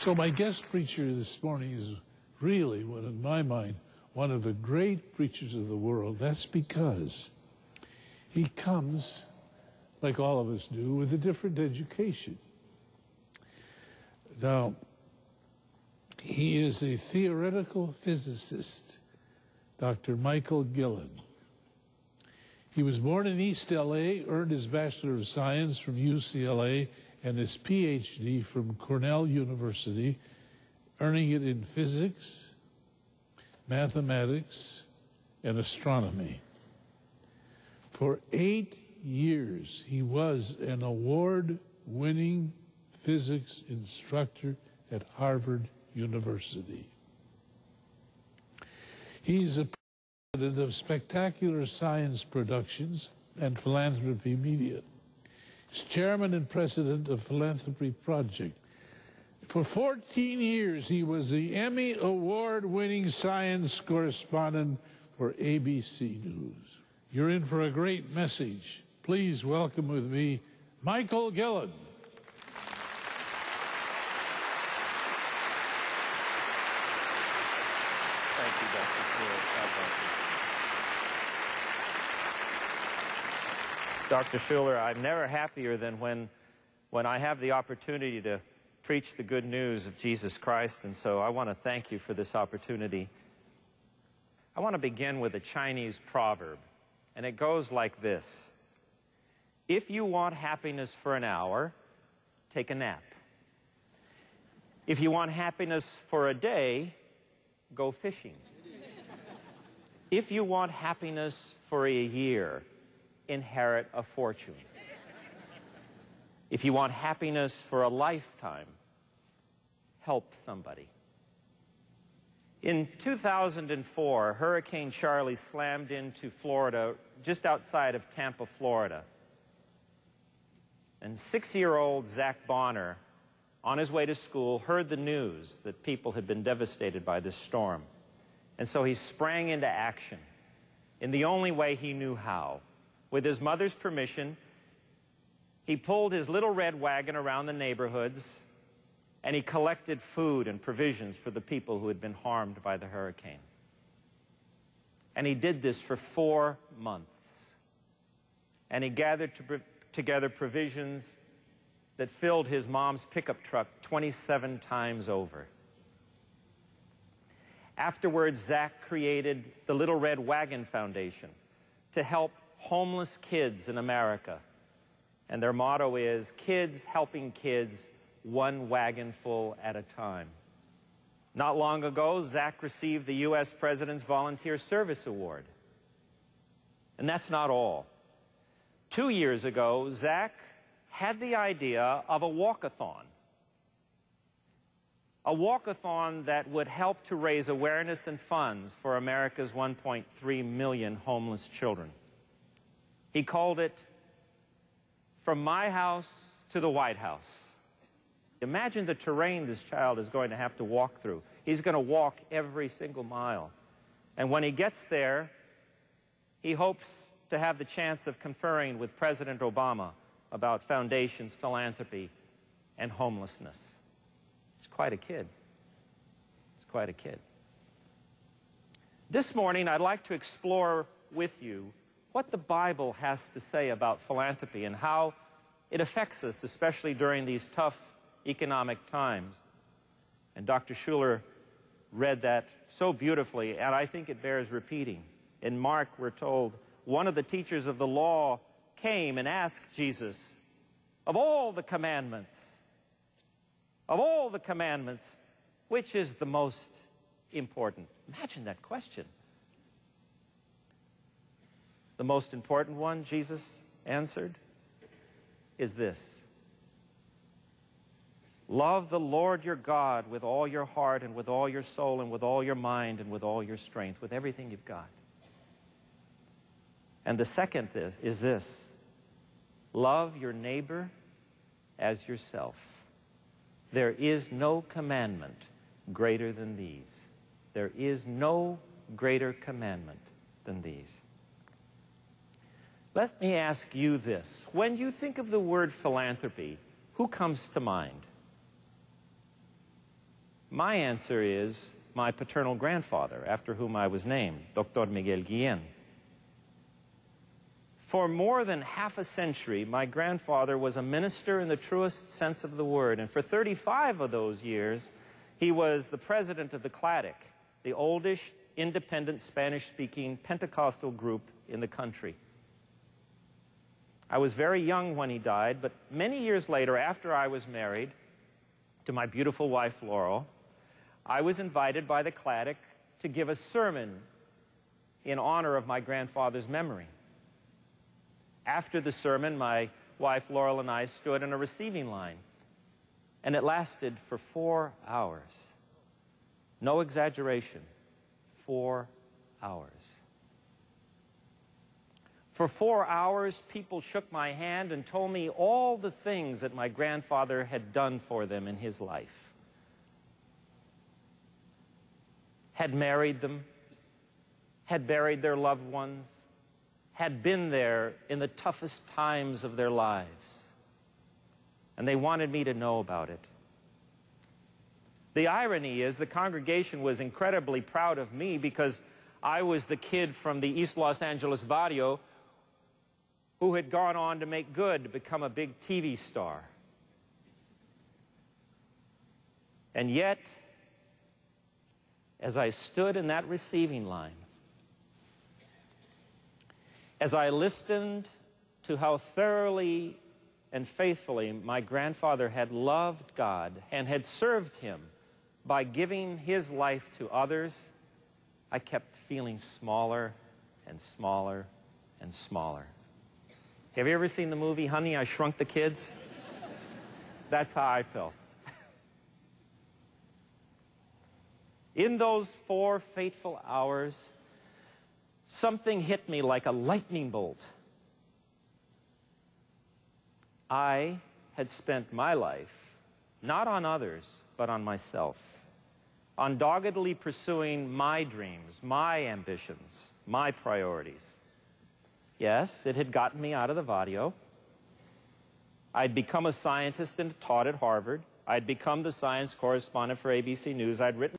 So my guest preacher this morning is really, in my mind, one of the great preachers of the world. That's because he comes, like all of us do, with a different education. Now, he is a theoretical physicist, Dr. Michael Guillen. He was born in East L.A., earned his Bachelor of Science from UCLA and his Ph.D. from Cornell University, earning it in physics, mathematics, and astronomy. For 8 years, he was an award-winning physics instructor at Harvard University. He's a president of Spectacular Science Productions and Philanthropy Media. He's chairman and president of Philanthropy Project. For 14 years, he was the Emmy Award-winning science correspondent for ABC News. You're in for a great message. Please welcome with me, Michael Guillen. Thank you, Dr. Schuller. Dr. Schuller, I'm never happier than when I have the opportunity to preach the good news of Jesus Christ, and so I want to thank you for this opportunity. I want to begin with a Chinese proverb, and it goes like this. If you want happiness for an hour, take a nap. If you want happiness for a day, go fishing. If you want happiness for a year, inherit a fortune. If you want happiness for a lifetime, help somebody. In 2004, Hurricane Charlie slammed into Florida, just outside of Tampa, Florida. And 6-year-old Zach Bonner, on his way to school, heard the news that people had been devastated by this storm. And so he sprang into action in the only way he knew how. With his mother's permission, he pulled his little red wagon around the neighborhoods, and he collected food and provisions for the people who had been harmed by the hurricane. And he did this for 4 months. And he gathered together provisions that filled his mom's pickup truck 27 times over. Afterwards, Zach created the Little Red Wagon Foundation to help homeless kids in America. And their motto is, kids helping kids, one wagon full at a time. Not long ago, Zach received the U.S. President's Volunteer Service Award. And that's not all. 2 years ago, Zach had the idea of a walkathon. A walkathon that would help to raise awareness and funds for America's 1.3 million homeless children. He called it From My House to the White House. Imagine the terrain this child is going to have to walk through. He's going to walk every single mile. And when he gets there, he hopes to have the chance of conferring with President Obama about foundations, philanthropy, and homelessness. He's quite a kid. He's quite a kid. This morning, I'd like to explore with you what the Bible has to say about philanthropy and how it affects us, especially during these tough economic times. And Dr. Schuller read that so beautifully, and I think it bears repeating. In Mark, we're told, one of the teachers of the law came and asked Jesus, of all the commandments, which is the most important? Imagine that question. The most important one, Jesus answered, is this. Love the Lord your God with all your heart and with all your soul and with all your mind and with all your strength, with everything you've got. And the second is this. Love your neighbor as yourself. There is no commandment greater than these. There is no greater commandment than these. Let me ask you this. When you think of the word philanthropy, who comes to mind? My answer is my paternal grandfather, after whom I was named, Dr. Miguel Guillen. For more than half a century, my grandfather was a minister in the truest sense of the word, and for 35 of those years, he was the president of the Cladic, the oldest independent Spanish-speaking Pentecostal group in the country. I was very young when he died, but many years later, after I was married to my beautiful wife, Laurel, I was invited by the Cladic to give a sermon in honor of my grandfather's memory. After the sermon, my wife, Laurel, and I stood in a receiving line, and it lasted for 4 hours. No exaggeration, 4 hours. For 4 hours, people shook my hand and told me all the things that my grandfather had done for them in his life. Had married them, had buried their loved ones, had been there in the toughest times of their lives. And they wanted me to know about it. The irony is the congregation was incredibly proud of me because I was the kid from the East Los Angeles barrio who had gone on to make good, to become a big TV star. And yet, as I stood in that receiving line, as I listened to how thoroughly and faithfully my grandfather had loved God and had served Him by giving his life to others, I kept feeling smaller and smaller and smaller. Have you ever seen the movie Honey, I Shrunk the Kids? That's how I felt. In those 4 fateful hours, something hit me like a lightning bolt. I had spent my life, not on others, but on myself, on doggedly pursuing my dreams, my ambitions, my priorities. Yes, it had gotten me out of the barrio. I'd become a scientist and taught at Harvard. I'd become the science correspondent for ABC News. I'd written